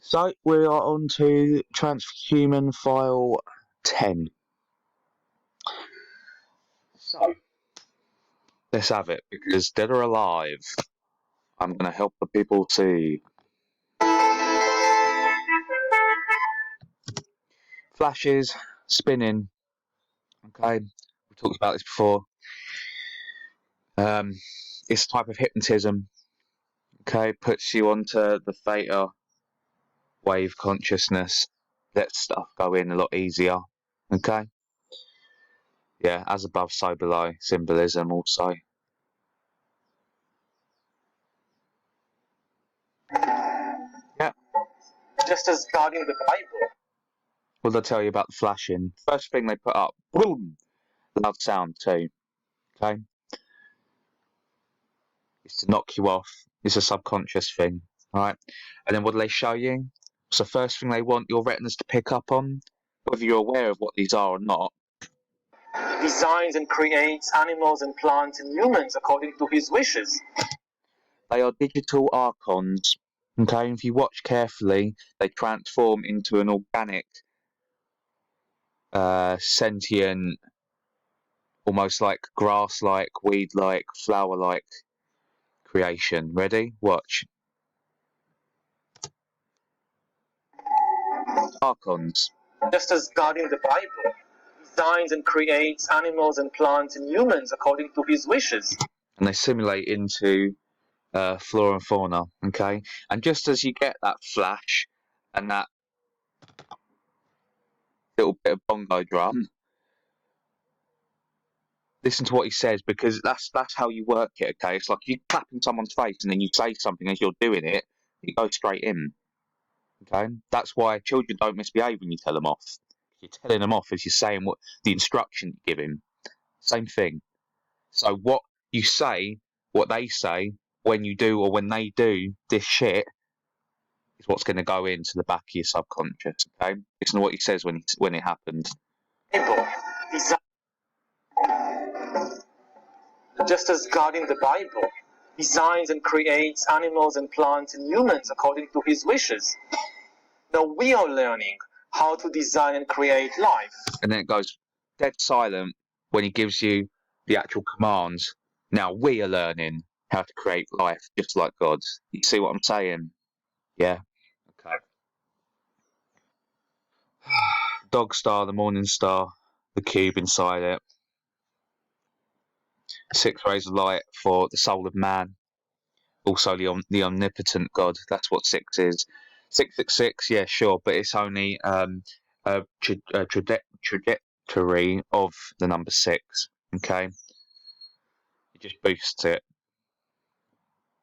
So we are on to Transhuman File 10. So let's have it, because dead or alive, I'm going to help the people see. Flashes, spinning. Okay, we talked about this before. It's a type of hypnotism. Okay, puts you onto the theta wave consciousness. Lets stuff go in a lot easier. Okay. Yeah, as above, so below. Symbolism also. Yeah. Just as God in the Bible. What did I tell you about the flashing? First thing they put up, boom, loud sound too. Okay, it's to knock you off. It's a subconscious thing, all right? And then what do they show you? So first thing they want your retinas to pick up on, whether you're aware of what these are or not. Designs and creates animals and plants and humans according to his wishes. They are digital archons. Okay, if you watch carefully, they transform into an organic, sentient, almost like grass-like, weed-like, flower-like creation. Ready? Watch. Archons. Just as God in the Bible designs and creates animals and plants and humans according to his wishes. And they simulate into flora and fauna, okay? And just as you get that flash and that little bit of bongo drum, listen to what he says, because that's how you work it, okay? It's like you clap in someone's face and then you say something as you're doing it, you go straight in, okay? That's why children don't misbehave when you tell them off. You're telling them off as you're saying what the instruction you give him. Same thing. So what you say, what they say, when you do or when they do this shit, is what's going to go into the back of your subconscious. Okay, listen to what he says when it happens. Just as God in the Bible designs and creates animals and plants and humans according to his wishes. Now we are learning how to design and create life. And then it goes dead silent when he gives you the actual commands. Now we are learning how to create life just like God. You see what I'm saying? Yeah. Okay. Dog star, the morning star, the cube inside it. 6 rays of light for the soul of man. Also the omnipotent God. That's what 6 is. 666, yeah, sure, but it's only a trajectory of the number 6. Okay, it just boosts it.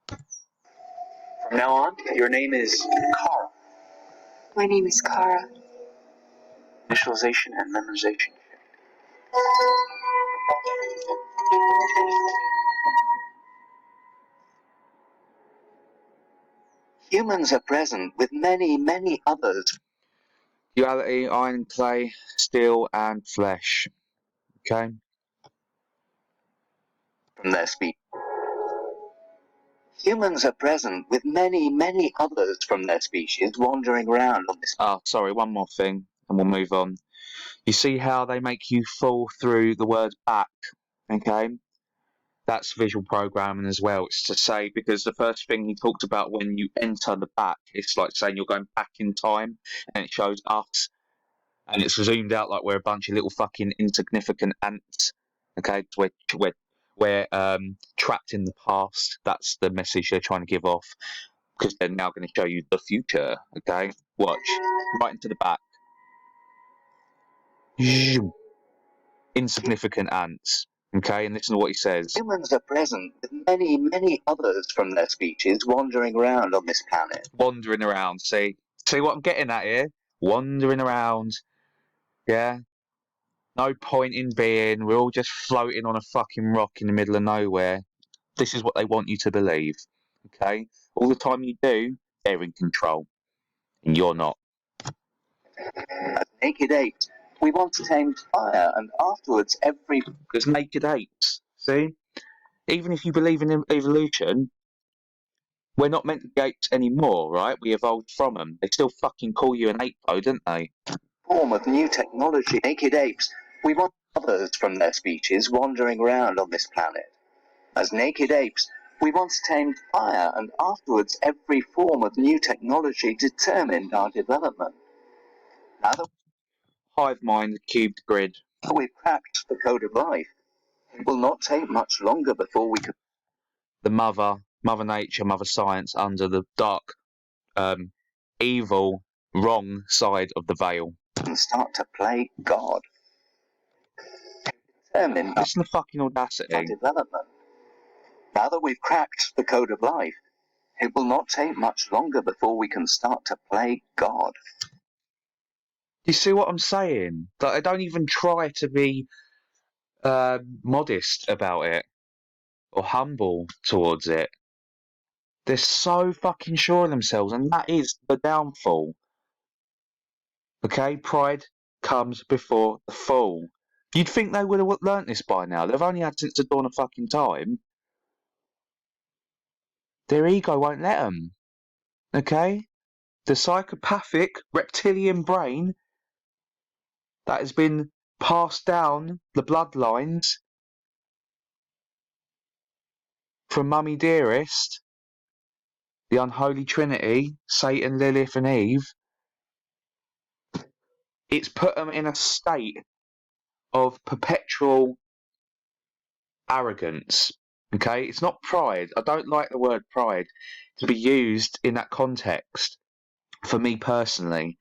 From now on, your name is Kara. My name is Kara. Initialization and memorization. Humans are present with many, many others. Duality, iron, clay, steel, and flesh. Okay. From their species. Humans are present with many, many others from their species wandering around on this. Oh, sorry, one more thing, and we'll move on. You see how they make you fall through the word back, okay? That's visual programming as well. It's to say, because the first thing he talked about when you enter the back, it's like saying you're going back in time, and it shows us, and it's zoomed out like we're a bunch of little fucking insignificant ants, okay? We're trapped in the past. That's the message they're trying to give off, because they're now going to show you the future, okay? Watch. Right into the back. Insignificant ants. Okay, and listen to what he says. Humans are present with many, many others from their species wandering around on this planet. Wandering around, see what I'm getting at here? Wandering around, yeah? No point in being, we're all just floating on a fucking rock in the middle of nowhere. This is what they want you to believe, okay? All the time you do, they're in control, and you're not. As naked apes, we want to tame fire, and afterwards There's naked apes, see? Even if you believe in evolution, We're not meant to be apes anymore, right? We evolved from them. They still fucking call you an ape, though, don't they? Form of new technology, naked apes. We want others from their species wandering around on this planet. As naked apes, we once tamed fire, and afterwards every form of new technology determined our development. Now that Hive-mind, cubed grid. we've cracked the code of life, it will not take much longer before we can The Mother Nature, Mother Science under the dark, evil, wrong side of the veil. start to play God. Determined Listen to fucking our audacity. development. Now that we've cracked the code of life, it will not take much longer before we can start to play God. You see what I'm saying? Like, I don't even try to be modest about it or humble towards it. They're so fucking sure of themselves, and that is the downfall. Okay, pride comes before the fall. You'd think they would have learnt this by now. They've only had since the dawn of fucking time. Their ego won't let them. Okay? The psychopathic reptilian brain that has been passed down the bloodlines from Mummy Dearest, the unholy trinity, Satan, Lilith and Eve, it's put them in a state of perpetual arrogance. Okay? It's not pride. I don't like the word pride to be used in that context for me personally.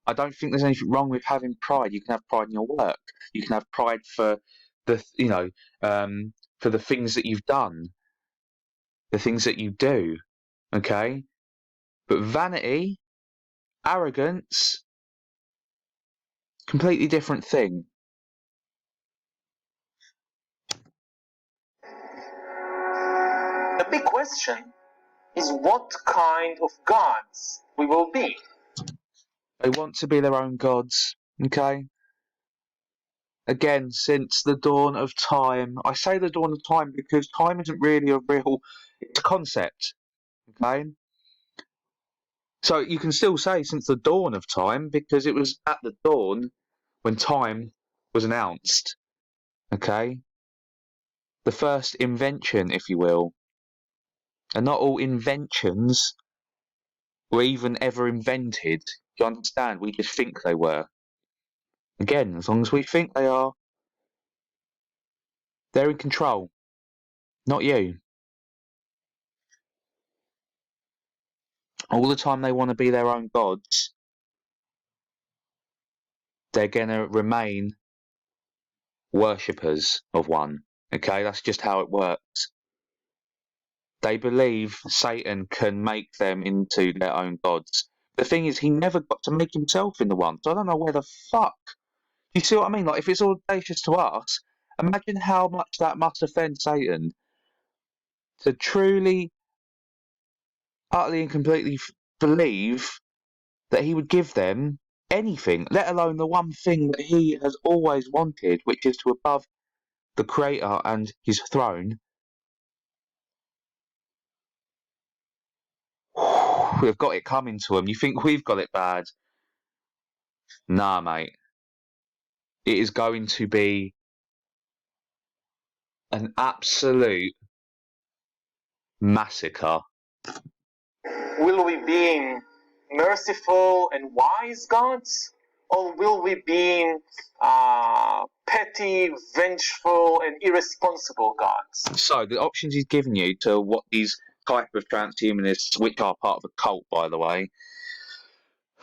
I don't think there's anything wrong with having pride. You can have pride in your work. You can have pride for the, for the things that you've done, the things that you do. Okay? But vanity, arrogance, completely different thing. The big question is what kind of gods we will be. They want to be their own gods. Okay? Again, since the dawn of time. I say the dawn of time because time isn't really a real, it's a concept. Okay? So you can still say since the dawn of time because it was at the dawn when time was announced. Okay? The first invention, if you will. And not all inventions were even ever invented. Do you understand? We just think they were. Again, as long as we think they are, they're in control. Not you. All the time they want to be their own gods, they're going to remain worshippers of one. Okay? That's just how it works. They believe Satan can make them into their own gods. The thing is, he never got to make himself into one, so I don't know where the fuck. Do you see what I mean? Like, if it's audacious to us, imagine how much that must offend Satan to truly, utterly and completely believe that he would give them anything, let alone the one thing that he has always wanted, which is to above the Creator and his throne. We've got it coming to him. You think we've got it bad? Nah, mate. It is going to be an absolute massacre. Will we be merciful and wise gods? Or will we be petty, vengeful, and irresponsible gods? So, the options he's given you to what these type of transhumanists, which are part of a cult, by the way,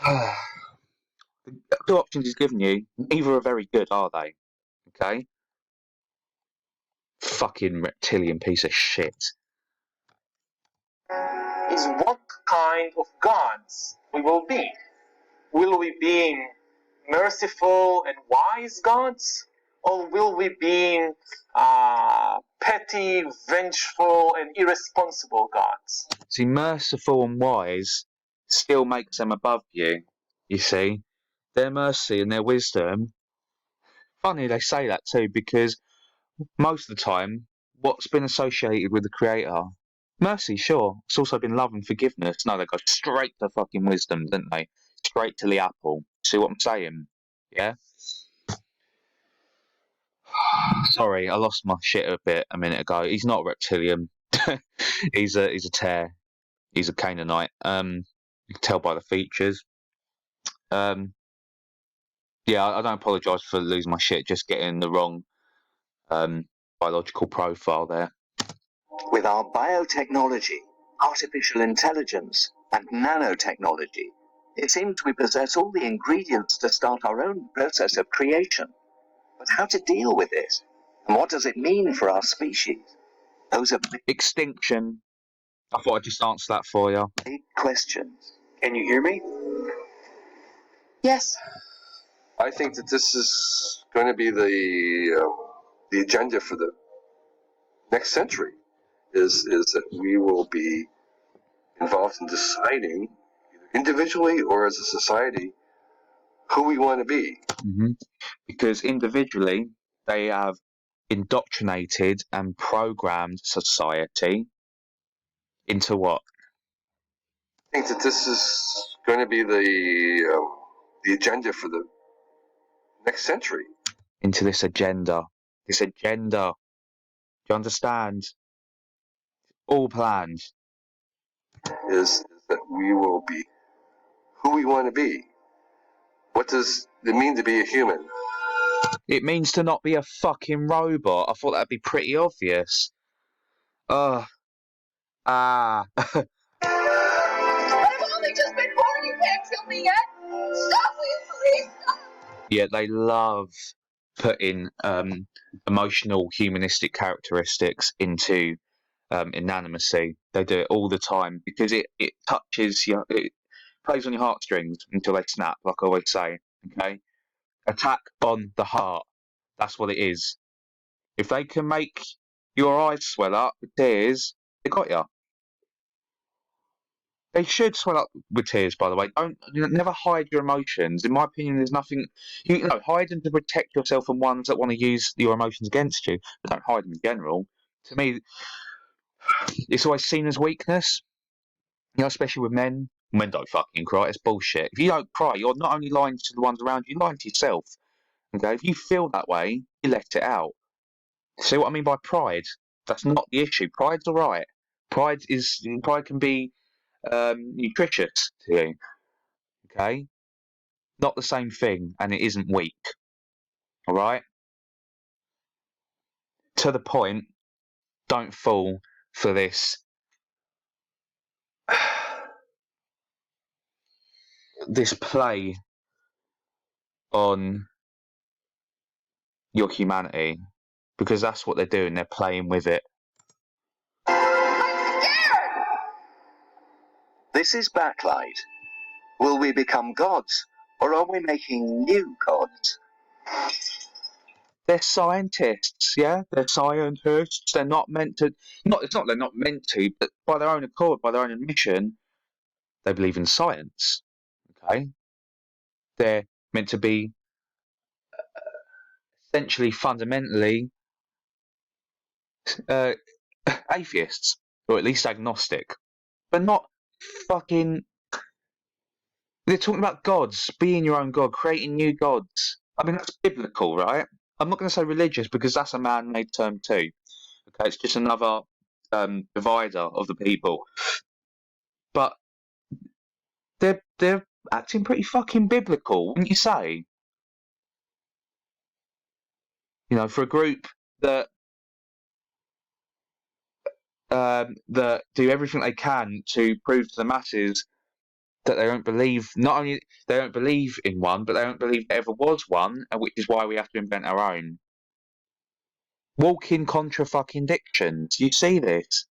the two options he's given you, neither are very good, are they? Okay? Fucking reptilian piece of shit. Is what kind of gods we will be. Will we be merciful and wise gods? Or will we be petty, vengeful, and irresponsible gods? See, merciful and wise still makes them above you, you see. Their mercy and their wisdom. Funny they say that too, because most of the time, what's been associated with the Creator, Mercy, sure. It's also been love and forgiveness. No, they go straight to fucking wisdom, don't they? Straight to the apple. See what I'm saying? Yeah? Sorry, I lost my shit a bit a minute ago. He's not a reptilian. He's a tear. He's a Canaanite. You can tell by the features. Yeah, I don't apologise for losing my shit, just getting the wrong biological profile there. With our biotechnology, artificial intelligence, and nanotechnology, it seems we possess all the ingredients to start our own process of creation. But how to deal with this? And what does it mean for our species? Those are Extinction. I thought I'd just answer that for you. big questions. Can you hear me? Yes. I think that this is going to be the agenda for the next century. Is that we will be involved in deciding, either individually or as a society, who we want to be. Mm-hmm. Because individually, they have indoctrinated and programmed society into what? I think that this is going to be the agenda for the next century. Into this agenda. This agenda. Do you understand? All planned. Is that we will be who we want to be. What does it mean to be a human? It means to not be a fucking robot. I thought that'd be pretty obvious. Ugh. Ah. But I've only just been born, you can't kill me yet! Stop, will you please stop? Yeah, they love putting emotional, humanistic characteristics into inanimacy. They do it all the time because it touches your, it plays on your heartstrings until they snap, like I always say. Okay, attack on the heart. That's what it is. If they can make your eyes swell up with tears, they got you. They should swell up with tears, by the way. Don't never hide your emotions. In my opinion, there's nothing you know. Hide them to protect yourself from ones that want to use your emotions against you, but don't hide them in general. To me, it's always seen as weakness. You know, especially with men. Men don't fucking cry. It's bullshit. If you don't cry, you're not only lying to the ones around you, you're lying to yourself. Okay, if you feel that way, you let it out. See what I mean by pride? That's not the issue. Pride's alright. Pride can be nutritious to you. Okay, not the same thing, and it isn't weak. All right. To the point. Don't fall for this. This play on your humanity, because that's what they're doing. They're playing with it. I'm scared! This is Backlight. Will we become gods, or are we making new gods? They're scientists, yeah. They're scientists. They're not meant to. Not. It's not. They're not meant to. But by their own accord, by their own admission, they believe in science. Okay. They're meant to be essentially, fundamentally, uh, atheists, or at least agnostic, but not fucking. They're talking about gods, being your own god, creating new gods. I mean, that's biblical, right? I'm not going to say religious because that's a man-made term too. Okay, it's just another divider of the people. But they're acting pretty fucking biblical, wouldn't you say? You know, for a group that that do everything they can to prove to the masses that they don't believe. Not only they don't believe in one, but they don't believe there ever was one, and which is why we have to invent our own. Walking contra fucking dictions. You see this?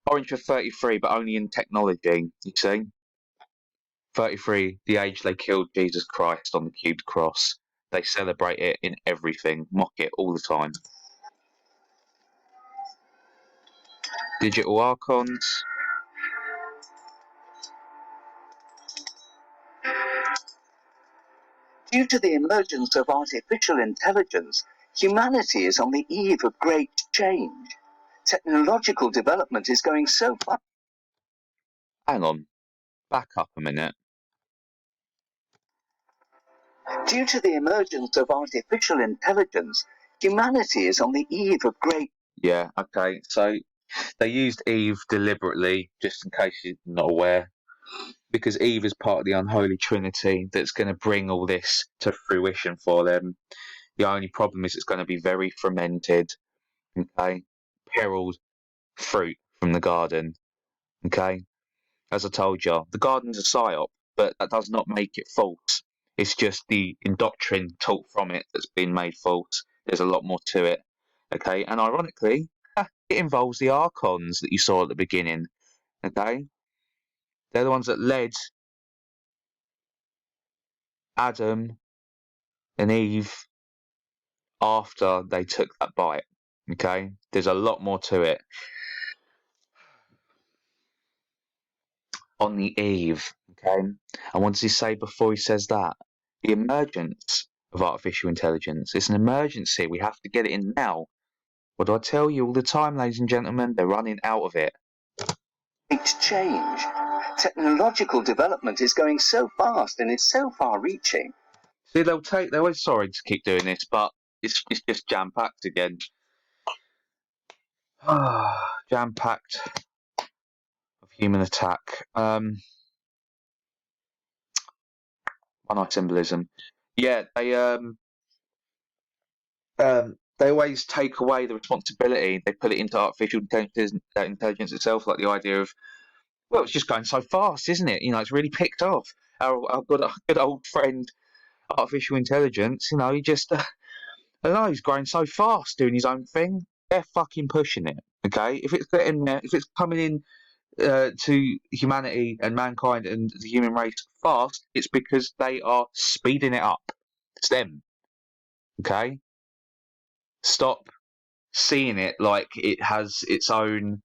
Orange for 33, but only in technology. You see? 33, the age they killed Jesus Christ on the cubed cross. They celebrate it in everything, mock it all the time. Digital archons. Due to the emergence of artificial intelligence, humanity is on the eve of great change. Technological development is going so far. Hang on. Back up a minute. Due to the emergence of artificial intelligence, humanity is on the eve of great... Yeah, okay. So they used Eve deliberately, just in case you're not aware, because Eve is part of the unholy trinity that's going to bring all this to fruition for them. The only problem is it's going to be very fermented, okay? Perilled fruit from the garden, okay? As I told you, the garden's a psyop, but that does not make it false. It's just the indoctrine taught from it that's been made false. There's a lot more to it, okay? And ironically, it involves the Archons that you saw at the beginning, okay? They're the ones that led Adam and Eve after they took that bite, okay? There's a lot more to it. On the eve, okay? And what does he say before he says that? The emergence of artificial intelligence. It's an emergency. We have to get it in now. What do I tell you all the time, ladies and gentlemen? They're running out of it. change. Technological development is going so fast and is so far-reaching. See, they're always sorry to keep doing this, but it's just jam-packed again. Jam-packed of human attack. One-eye symbolism. Yeah, they always take away the responsibility. They put it into artificial intelligence itself, like the idea of, well, it's just going so fast, isn't it? You know, it's really picked off. Our good old friend, artificial intelligence, you know, he just, I don't know, he's growing so fast doing his own thing. They're fucking pushing it, okay? If it's getting there, if it's coming in to humanity and mankind and the human race fast, it's because they are speeding it up. It's them, okay? Stop seeing it like it has its own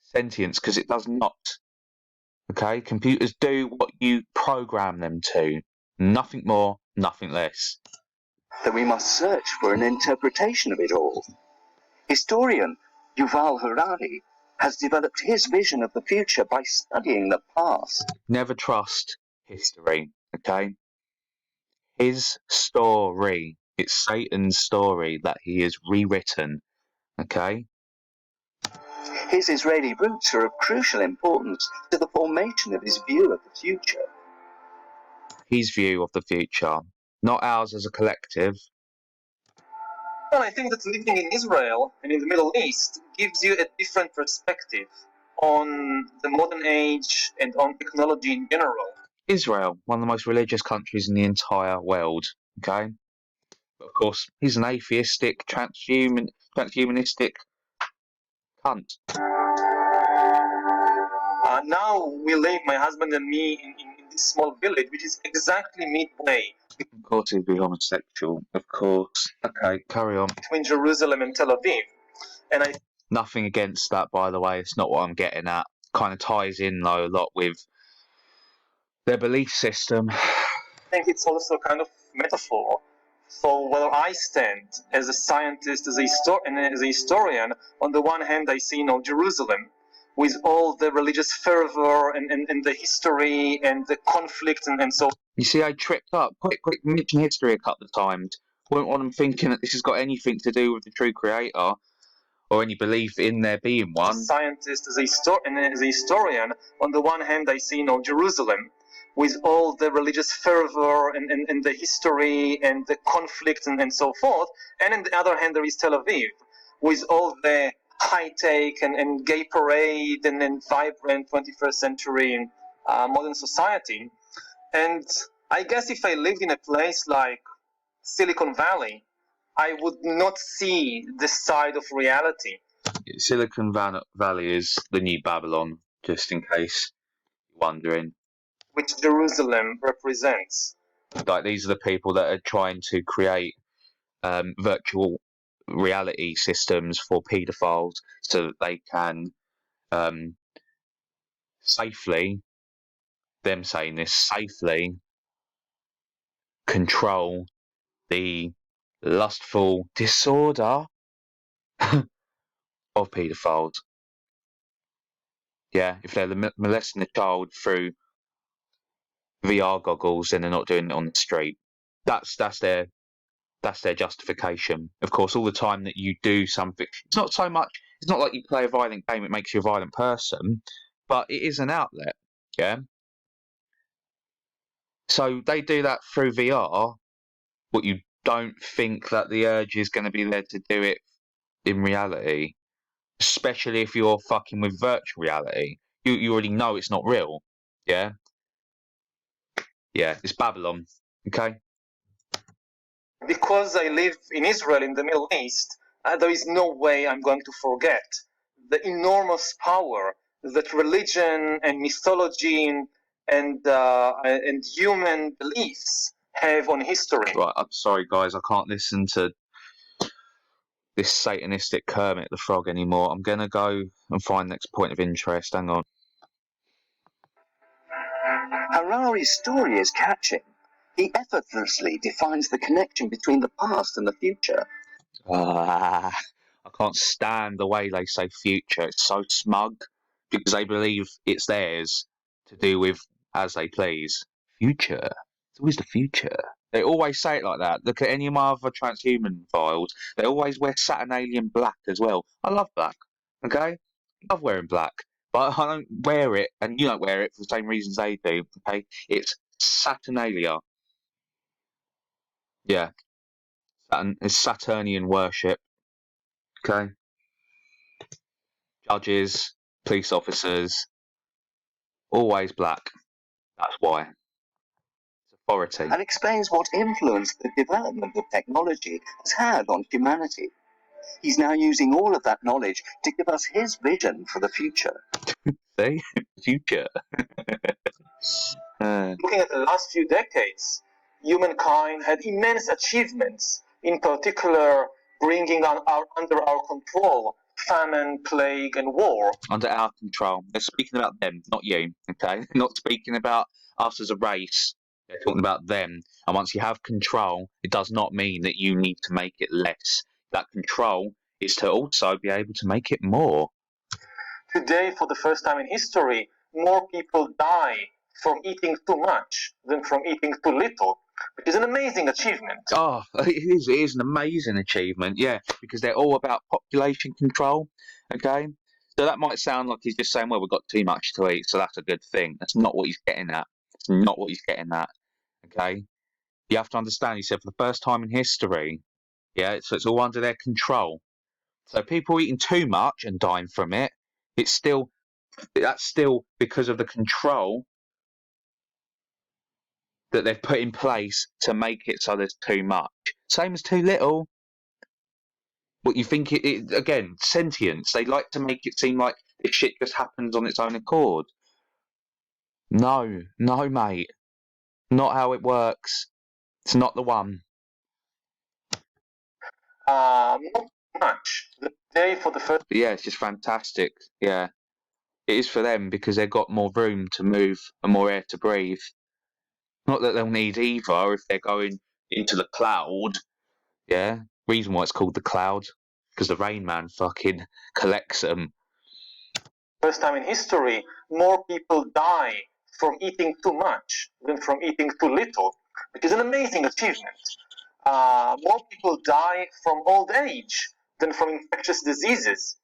sentience, because it does not. Okay, computers do what you program them to. Nothing more, nothing less. That we must search for an interpretation of it all. Historian Yuval Harari has developed his vision of the future by studying the past. Never trust history, okay? His story, it's Satan's story that he has rewritten, okay? His Israeli roots are of crucial importance to the formation of his view of the future. His view of the future, not ours as a collective. Well, I think that living in Israel and in the Middle East gives you a different perspective on the modern age and on technology in general. Israel, one of the most religious countries in the entire world, okay? But of course, he's an atheistic, transhumanistic cunt. Now we live, my husband and me, in this small village, which is exactly midway Of course he'd be homosexual, of course. Okay, carry on. between Jerusalem and Tel Aviv. And I Nothing against that, by the way, it's not what I'm getting at. Kind of ties in, though, a lot with their belief system. think it's also kind of metaphor for where I stand as a scientist, as a historian. On the one hand, I see, Jerusalem with all the religious fervor and the history and the conflict and so. You see, I tripped up. Quick, mention history a couple of times. Wouldn't want them thinking that this has got anything to do with the true creator or any belief in there being one. As a scientist, as a historian, on the one hand, I see, Jerusalem with all the religious fervor and the history and the conflict and so forth. And on the other hand, there is Tel Aviv with all the high-tech and gay parade and vibrant 21st century modern society. And I guess if I lived in a place like Silicon Valley, I would not see this side of reality. Silicon Valley is the new Babylon, just in case you're wondering. Which Jerusalem represents. Like, these are the people that are trying to create virtual reality systems for paedophiles so that they can safely, them saying this, safely control the lustful disorder of paedophiles. Yeah, if they're molesting a child through VR goggles, then they're not doing it on the street. That's their justification. Of course, all the time that you do something, it's not so much. It's not like you play a violent game; it makes you a violent person, but it is an outlet. Yeah. So they do that through VR. But you don't think that the urge is going to be there to do it in reality, especially if you're fucking with virtual reality. You already know it's not real. Yeah. Yeah. It's Babylon. Okay. Because I live in Israel, in the Middle East, there is no way I'm going to forget the enormous power that religion and mythology and human beliefs have on history. Right. I'm sorry, guys. I can't listen to this satanistic Kermit the Frog anymore. I'm gonna go and find next point of interest. Hang on. Harari's story is catching. He effortlessly defines the connection between the past and the future. I can't stand the way they say future. It's so smug because they believe it's theirs to do with as they please. Future. It's always the future. They always say it like that. Look at any of my other transhuman files. They always wear Saturnalian black as well. I love black. Okay? I love wearing black. But I don't wear it, and you don't wear it for the same reasons they do. Okay? It's Saturnalia. Yeah. It's Saturnian worship. Okay? Judges, police officers, always black. That's why. It's authority. And explains what influence the development of technology has had on humanity. He's now using all of that knowledge to give us his vision for the future. See? Future. Looking at the last few decades, humankind had immense achievements, in particular bringing under our control famine, plague, and war. Under our control. They're speaking about them, not you, okay? Not speaking about us as a race. They're talking about them. And once you have control, it does not mean that you need to make it less. That control is to also be able to make it more. Today, for the first time in history, more people die from eating too much than from eating too little, which is an amazing achievement. Oh, it is an amazing achievement, yeah, because they're all about population control, okay? So that might sound like he's just saying, well, we've got too much to eat, so that's a good thing. That's not what he's getting at. It's not what he's getting at, okay? You have to understand, he said, for the first time in history, yeah, so it's all under their control. So people eating too much and dying from it, that's still because of the control that they've put in place to make it so there's too much. Same as too little. What you think it again, sentience. They like to make it seem like this shit just happens on its own accord. No, mate. Not how it works. It's not the one. Not much. The day for the first. But yeah, it's just fantastic. Yeah. It is for them because they've got more room to move and more air to breathe. Not that they'll need either if they're going into the cloud. Yeah. Reason why it's called the cloud. Because the Rain Man fucking collects them. First time in history, more people die from eating too much than from eating too little, which is an amazing achievement. More people die from old age than from infectious diseases,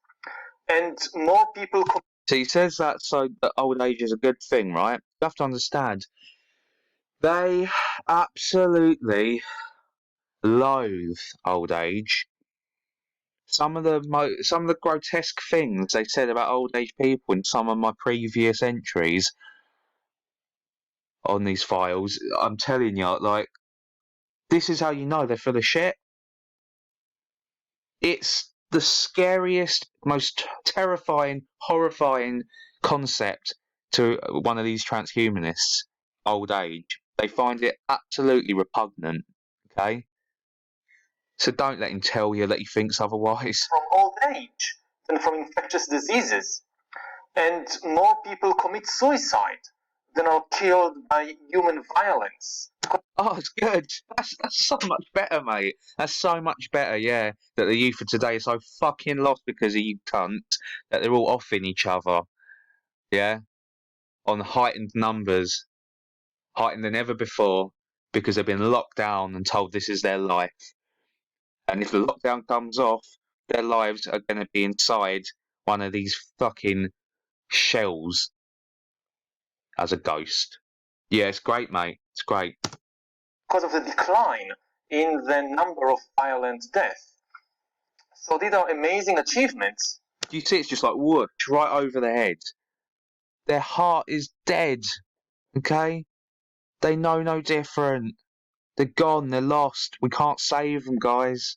and more people. So he says that so that old age is a good thing, right? You have to understand. They absolutely loathe old age. Some of the grotesque things they said about old age people in some of my previous entries on these files, I'm telling you, like, this is how you know they're full of shit. It's the scariest, most terrifying, horrifying concept to one of these transhumanists, old age. They find it absolutely repugnant, okay? So don't let him tell you that he thinks otherwise. From old age than from infectious diseases, and more people commit suicide than are killed by human violence. Oh, it's good. That's so much better, mate. That's so much better, yeah. That the youth of today are so fucking lost because of you cunts that they're all offing each other, yeah, on heightened numbers, heightened than ever before, because they've been locked down and told this is their life. And if the lockdown comes off, their lives are going to be inside one of these fucking shells as a ghost. Yeah, it's great, mate. It's great. Because of the decline in the number of violent deaths. So these are amazing achievements. Do you see it's just like whoosh right over their head? Their heart is dead, okay? They know no different. They're gone, they're lost. We can't save them, guys.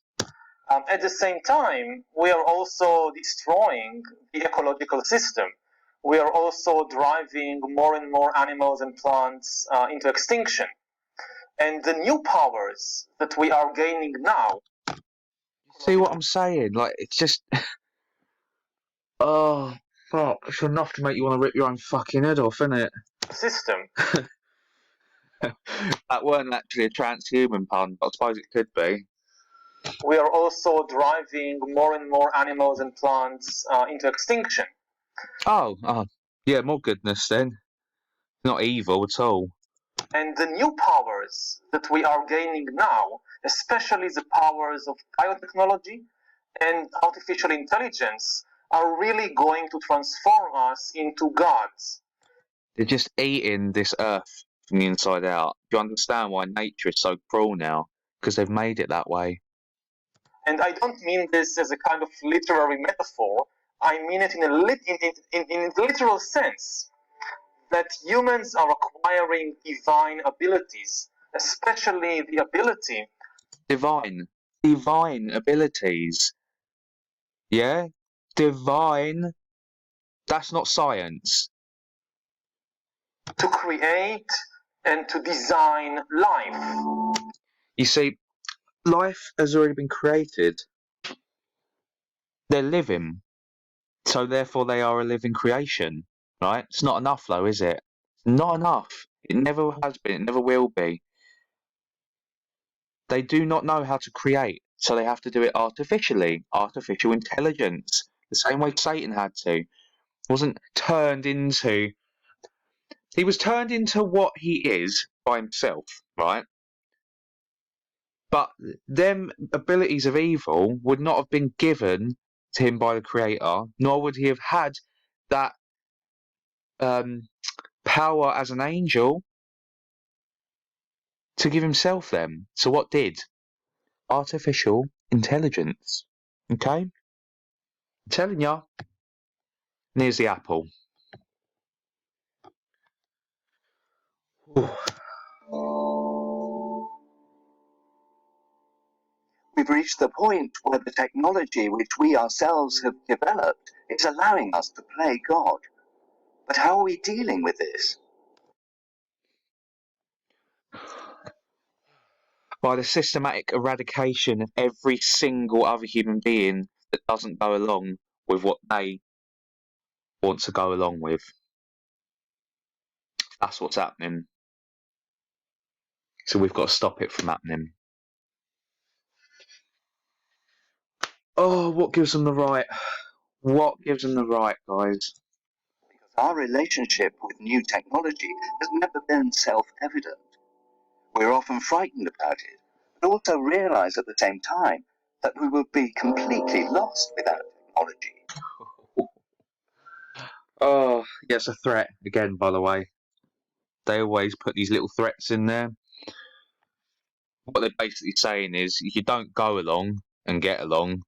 At the same time, we are also destroying the ecological system. We are also driving more and more animals and plants into extinction. And the new powers that we are gaining now. See what I'm saying? Like, it's just. Oh, fuck. It's enough to make you want to rip your own fucking head off, isn't it? System. That weren't actually a transhuman pun, but I suppose it could be. We are also driving more and more animals and plants into extinction. Oh, yeah, more goodness then. Not evil at all. And the new powers that we are gaining now, especially the powers of biotechnology and artificial intelligence, are really going to transform us into gods. They're just eating this earth from the inside out. Do you understand why nature is so cruel now? Because they've made it that way. And I don't mean this as a kind of literary metaphor. I mean it in a literal sense. That humans are acquiring divine abilities, especially the ability. Divine abilities. Yeah? Divine. That's not science. To create and to design life. You see, life has already been created. They're living. So therefore they are a living creation. Right? It's not enough though, is it? It's not enough. It never has been. It never will be. They do not know how to create. So they have to do it artificially. Artificial intelligence. The same way Satan had to. Wasn't turned into. He was turned into what he is by himself, right? But them abilities of evil would not have been given to him by the creator, nor would he have had that power as an angel to give himself them. So what did? Artificial intelligence. Okay? I'm telling ya. And here's the apple. Ooh. We've reached the point where the technology which we ourselves have developed is allowing us to play God. But how are we dealing with this? By the systematic eradication of every single other human being that doesn't go along with what they want to go along with. That's what's happening. So we've got to stop it from happening. Oh, what gives them the right? What gives them the right, guys? Because our relationship with new technology has never been self-evident. We're often frightened about it, but also realize at the same time that we will be completely lost without technology. Oh, yeah, it's a threat again, by the way. They always put these little threats in there. What they're basically saying is, if you don't go along and get along,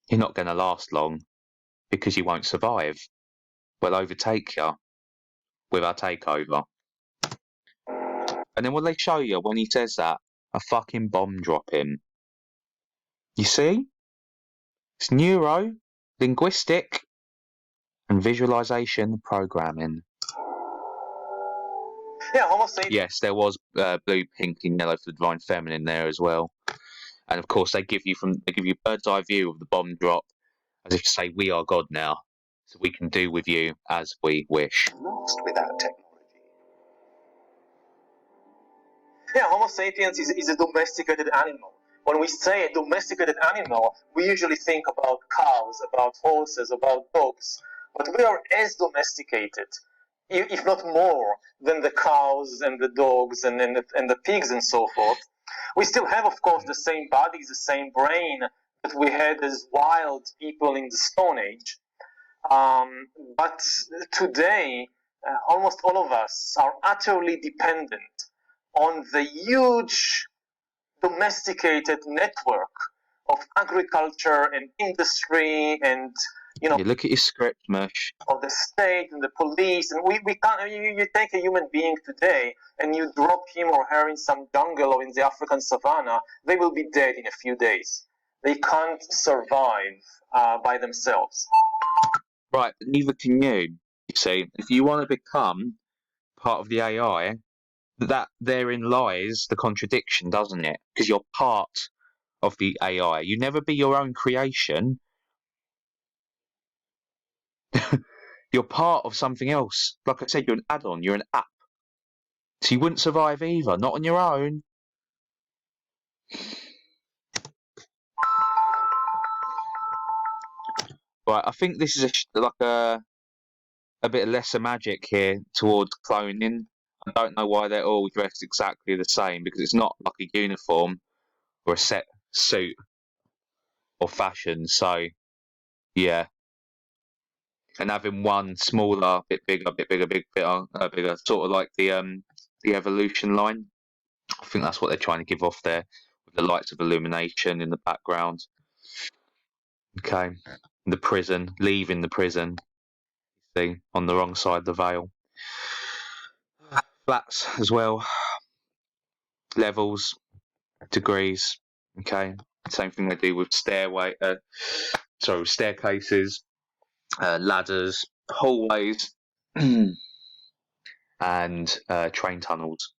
you're not going to last long because you won't survive. We'll overtake you with our takeover. And then what they show you when he says that? A fucking bomb dropping. You see? It's neuro, linguistic, and visualization programming. Yeah, Homo sapiens. Yes, there was blue, pink, and yellow for the divine feminine there as well. And of course, they give you bird's eye view of the bomb drop, as if to say, "We are God now." so we can do with you as we wish. Lost without technology. Yeah, Homo sapiens is a domesticated animal. When we say a domesticated animal, we usually think about cows, about horses, about dogs, but we are as domesticated, if not more, than the cows and the dogs and the pigs and so forth. We still have, of course, the same bodies, the same brain that we had as wild people in the Stone Age. But today, almost all of us are utterly dependent on the huge domesticated network of agriculture and industry and, you know, You look at your script, Mush. of the state and the police, and we can't. I mean, you take a human being today and you drop him or her in some jungle or in the African savannah, they will be dead in a few days. They can't survive by themselves. Right, neither can you. You see, if you want to become part of the AI, that therein lies the contradiction, doesn't it? Because you're part of the AI. You never be your own creation. You're part of something else. Like I said, you're an add-on, you're an app. So you wouldn't survive either, not on your own. Right, I think this is like a bit of lesser magic here towards cloning. I don't know why they're all dressed exactly the same, because it's not like a uniform or a set suit or fashion. So yeah, and having one smaller, bit bigger, bigger, sort of like the evolution line. I think that's what they're trying to give off there, with the lights of illumination in the background. Okay, the prison, leaving the prison. See, on the wrong side of the veil. Flats as well, levels, degrees. Okay, same thing they do with staircases, ladders, hallways, and train tunnels.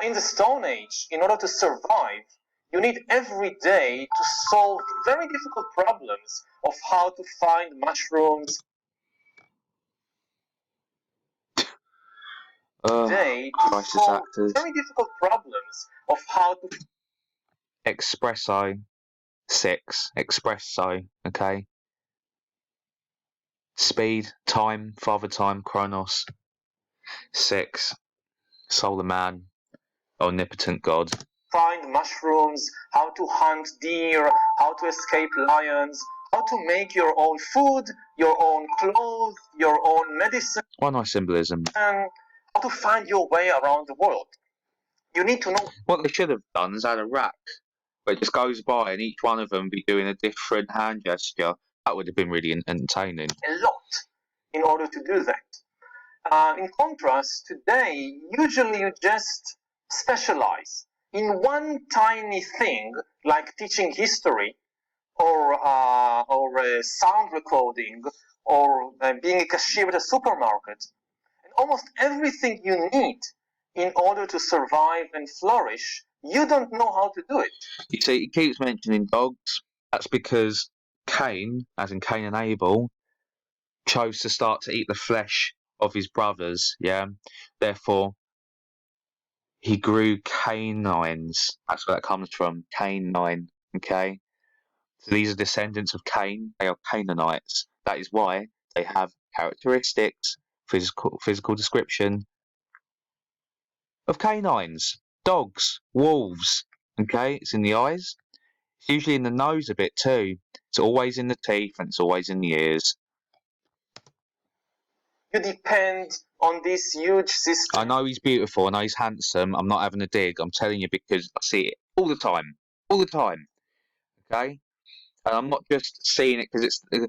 In the Stone Age, in order to survive, you need every day to solve very difficult problems of how to find mushrooms. Day to crisis solve actors. very difficult problems of how to. Espresso 6, espresso. Okay. Speed, time, Father Time, Chronos 6, Solar Man, Omnipotent God. Find mushrooms, how to hunt deer, how to escape lions, how to make your own food, your own clothes, your own medicine, What nice symbolism. and how to find your way around the world. You need to know. What they should have done is had a rack where it just goes by and each one of them be doing a different hand gesture. That would have been really entertaining. A lot in order to do that. In contrast, today, usually you just specialize in one tiny thing, like teaching history, or sound recording, or being a cashier at a supermarket. And almost everything you need in order to survive and flourish, you don't know how to do it. You see, he keeps mentioning dogs. That's because Cain, as in Cain and Abel, chose to start to eat the flesh of his brothers, yeah? Therefore, he grew canines. That's where that comes from, canine, okay? So these are descendants of Cain. They are Canaanites. That is why they have characteristics, physical description of canines. Dogs, wolves, okay? It's in the eyes. It's usually in the nose a bit too. It's always in the teeth and it's always in the ears. You depend on this huge system. I know he's beautiful. I know he's handsome. I'm not having a dig. I'm telling you because I see it all the time. All the time. Okay? And I'm not just seeing it because it's,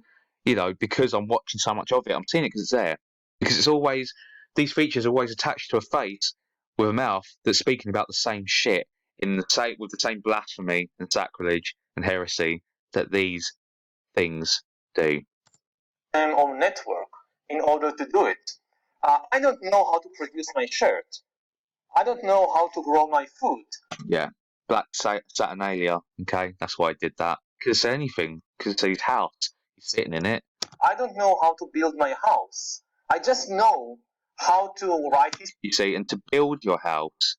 because I'm watching so much of it. I'm seeing it because it's there. Because it's always, these features are always attached to a face with a mouth that's speaking about the same shit with the same blasphemy and sacrilege and heresy that these things do. On network in order to do it. I don't know how to produce my shirt. I don't know how to grow my food. Yeah, Black Saturnalia. Okay, that's why I did that. Could say anything. Could say his house. He's sitting in it. I don't know how to build my house. I just know how to write this. You see, and to build your house,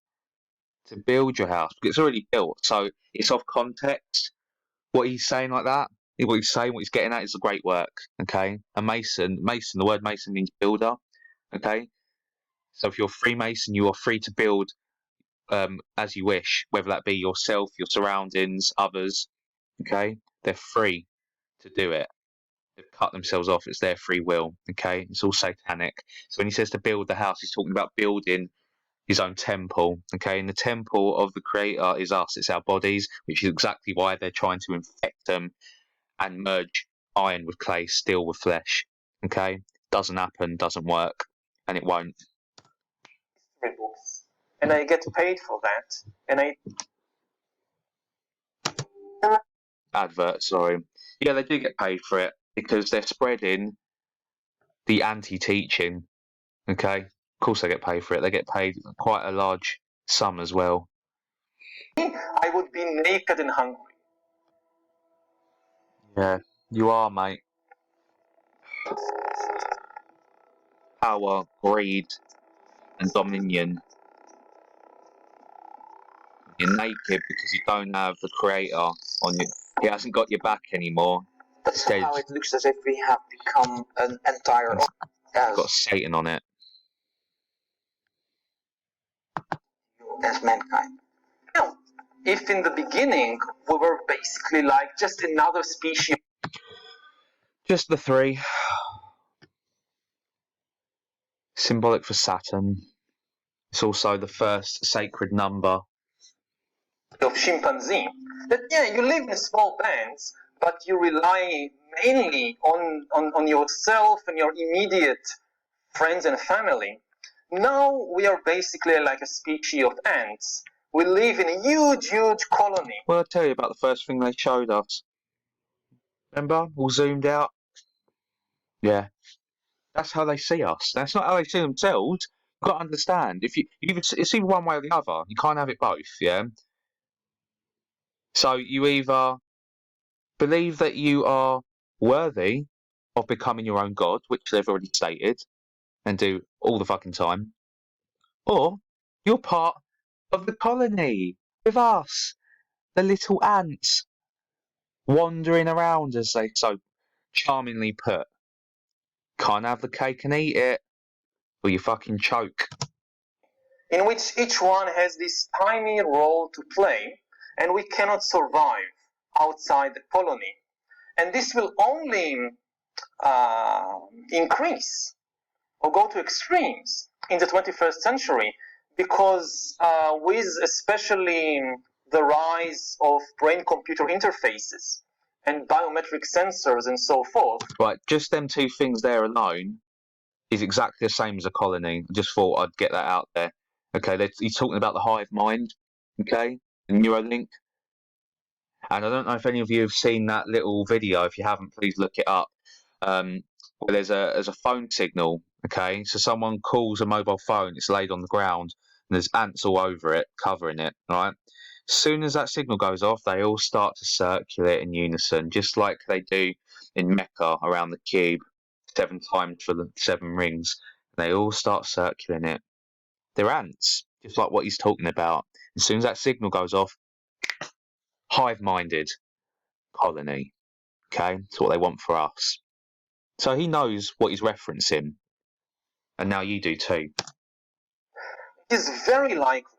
because it's already built, so it's off context. What he's saying like that, what he's getting at is a great work, okay? A mason, the word mason means builder, okay? So if you're a Freemason, you are free to build as you wish, whether that be yourself, your surroundings, others, okay? They're free to do it. They've cut themselves off. It's their free will, okay? It's all satanic. So when he says to build the house, he's talking about building his own temple, okay? And the temple of the Creator is us. It's our bodies, which is exactly why they're trying to infect them and merge iron with clay, steel with flesh, okay? Doesn't happen, doesn't work, and it won't. Books, and I get paid for that, and Advert, sorry. Yeah, they do get paid for it because they're spreading the anti-teaching, okay? Of course they get paid for it. They get paid quite a large sum as well. I would be naked and hungry. Yeah, you are, mate. Power, greed, and dominion. You're naked because you don't have the Creator on you. He hasn't got your back anymore. But somehow it looks as if we have become an entire got Satan on it. as mankind. Now, if in the beginning we were basically like just another species. Just the three. Symbolic for Saturn. It's also the first sacred number Of chimpanzee, that you live in small bands, but you rely mainly on yourself and your immediate friends and family. Now we are basically like a species of ants. We live in a huge colony. Well, I'll tell you about the first thing they showed us. Remember? All zoomed out? Yeah. That's how they see us. That's not how they see themselves. You've got to understand. It's either one way or the other. You can't have it both, yeah? So you either believe that you are worthy of becoming your own god, which they've already stated, and do all the fucking time, or you're part of the colony with us, the little ants, wandering around, as they so charmingly put. Can't have the cake and eat it, or you fucking choke. In which each one has this tiny role to play, and we cannot survive outside the colony. And this will only increase or go to extremes in the 21st century, because with especially the rise of brain-computer interfaces and biometric sensors and so forth. Right, just them two things there alone is exactly the same as a colony. I just thought I'd get that out there. Okay, he's talking about the hive-mind, okay, the Neuralink. And I don't know if any of you have seen that little video. If you haven't, please look it up. Where there's a phone signal, okay? So someone calls a mobile phone, it's laid on the ground, and there's ants all over it, covering it, right? As soon as that signal goes off, they all start to circulate in unison, just like they do in Mecca around the cube, 7 times for the 7 rings. They all start circulating it. They're ants, just like what he's talking about. As soon as that signal goes off, hive-minded colony. Okay, that's what they want for us. So he knows what he's referencing, and now you do too. It is very likely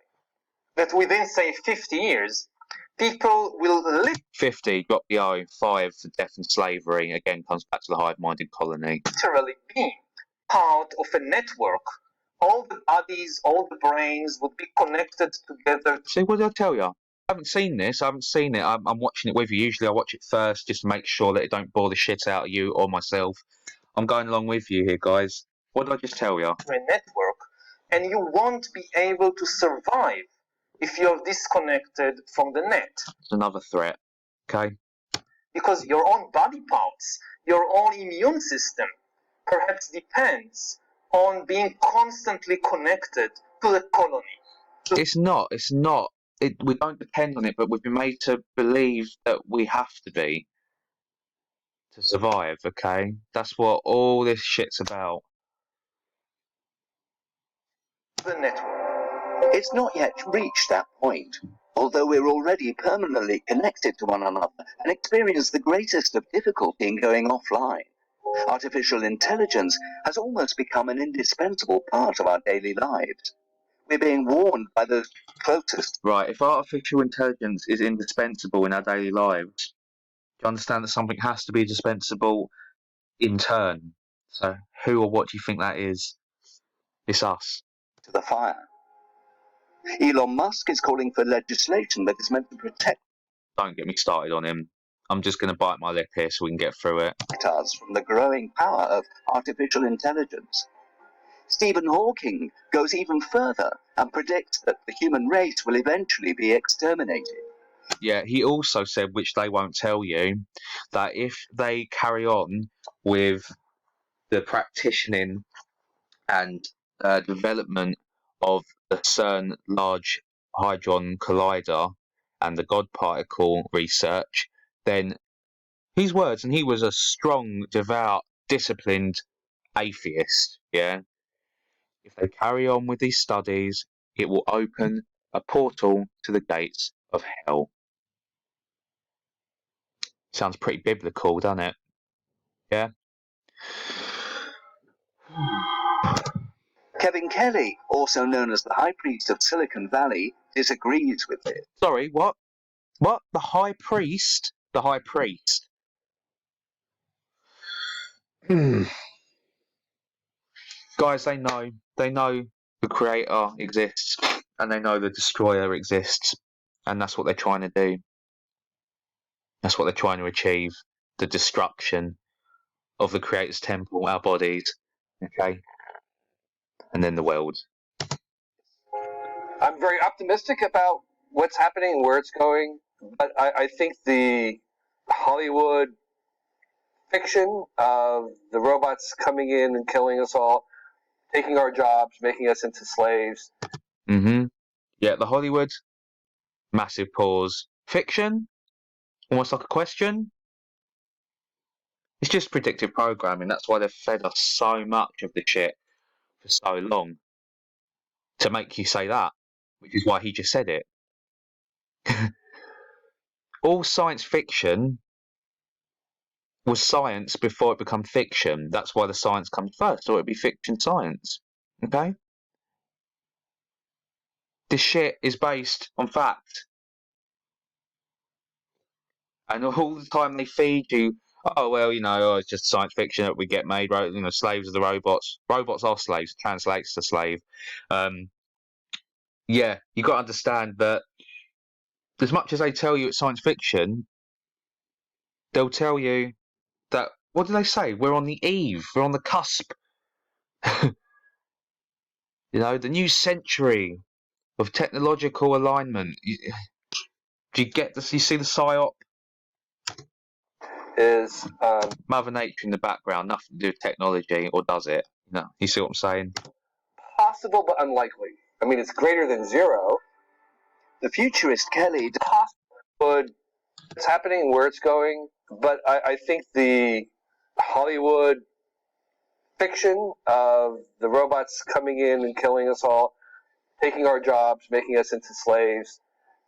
that within, say, 50 years, people will 50, got the O, 5 for death and slavery. Again, comes back to the hive-minded colony. Literally be part of a network. All the bodies, all the brains would be connected together. See, what did I tell you? I haven't seen this. I haven't seen it. I'm watching it with you. Usually I watch it first just to make sure that it don't bore the shit out of you or myself. I'm going along with you here, guys. What did I just tell you? A network, and you won't be able to survive if you're disconnected from the net. It's another threat, okay? Because your own body parts, your own immune system, perhaps depends on being constantly connected to the colony. It's not. We don't depend on it, but we've been made to believe that we have to be to survive, okay? That's what all this shit's about. The network. It's not yet reached that point, although we're already permanently connected to one another and experience the greatest of difficulty in going offline. Artificial intelligence has almost become an indispensable part of our daily lives. We're being warned by those closest. Right, if artificial intelligence is indispensable in our daily lives, do you understand that something has to be dispensable in turn? So who or what do you think that is? It's us. To the fire. Elon Musk is calling for legislation that is meant to protect Don't get me started on him. I'm just going to bite my lip here so we can get through it. us from the growing power of artificial intelligence. Stephen Hawking goes even further and predicts that the human race will eventually be exterminated. Yeah, he also said, which they won't tell you, that if they carry on with the practicing and development of the CERN Large Hadron Collider and the God particle research, then his words, and he was a strong, devout, disciplined atheist, yeah? If they carry on with these studies, it will open a portal to the gates of hell. Sounds pretty biblical, doesn't it? Yeah? Kevin Kelly, also known as the High Priest of Silicon Valley, disagrees with this. Sorry, what? What? The High Priest? The High Priest? Guys, they know the Creator exists, and they know the Destroyer exists, and that's what they're trying to do. That's what they're trying to achieve, the destruction of the Creator's temple, our bodies, okay? And then the world. I'm very optimistic about what's happening and where it's going, but I think the Hollywood fiction of the robots coming in and killing us all, taking our jobs, making us into slaves. Yeah, the Hollywood, massive pause. Fiction, almost like a question. It's just predictive programming. That's why they've fed us so much of the shit for so long. To make you say that, which is why he just said it. All science fiction was science before it became fiction. That's why the science comes first, or it'd be fiction science. Okay? This shit is based on fact. And all the time they feed you, oh, well, it's just science fiction that we get made, right? Slaves are the robots. Robots are slaves, translates to slave. Yeah, you got to understand that as much as they tell you it's science fiction, they'll tell you that, what do they say? We're on the eve, we're on the cusp. The new century of technological alignment. Do you get this? You see the psyop? Is Mother Nature in the background, nothing to do with technology, or does it? You see what I'm saying? possible but unlikely. I mean, it's greater than zero. The futurist Kelly But it's happening and where it's going, but I think the Hollywood fiction of the robots coming in and killing us all, taking our jobs, making us into slaves,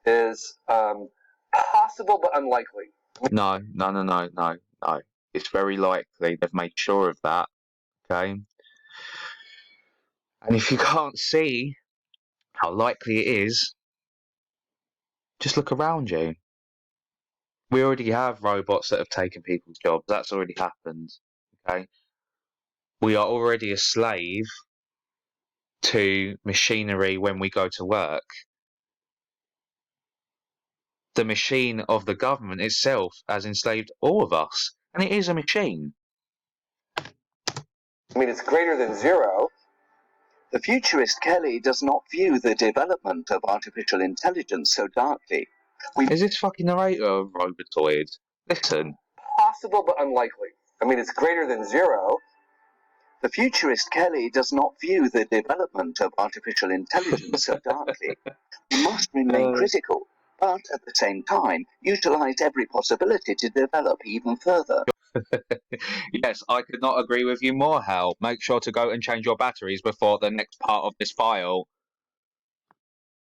is possible but unlikely. No. It's very likely. They've made sure of that. Okay. And if you can't see how likely it is, just look around you. We already have robots that have taken people's jobs. That's already happened. Okay. We are already a slave to machinery when we go to work. The machine of the government itself has enslaved all of us, and it is a machine. I mean, it's greater than zero. The futurist Kelly does not view the development of artificial intelligence so darkly. Is this fucking narrator a robotoid? Listen. Possible but unlikely. I mean, it's greater than zero. The futurist Kelly does not view the development of artificial intelligence so darkly. We must remain critical, but at the same time, utilize every possibility to develop even further. Yes, I could not agree with you more, Hal. Make sure to go and change your batteries before the next part of this file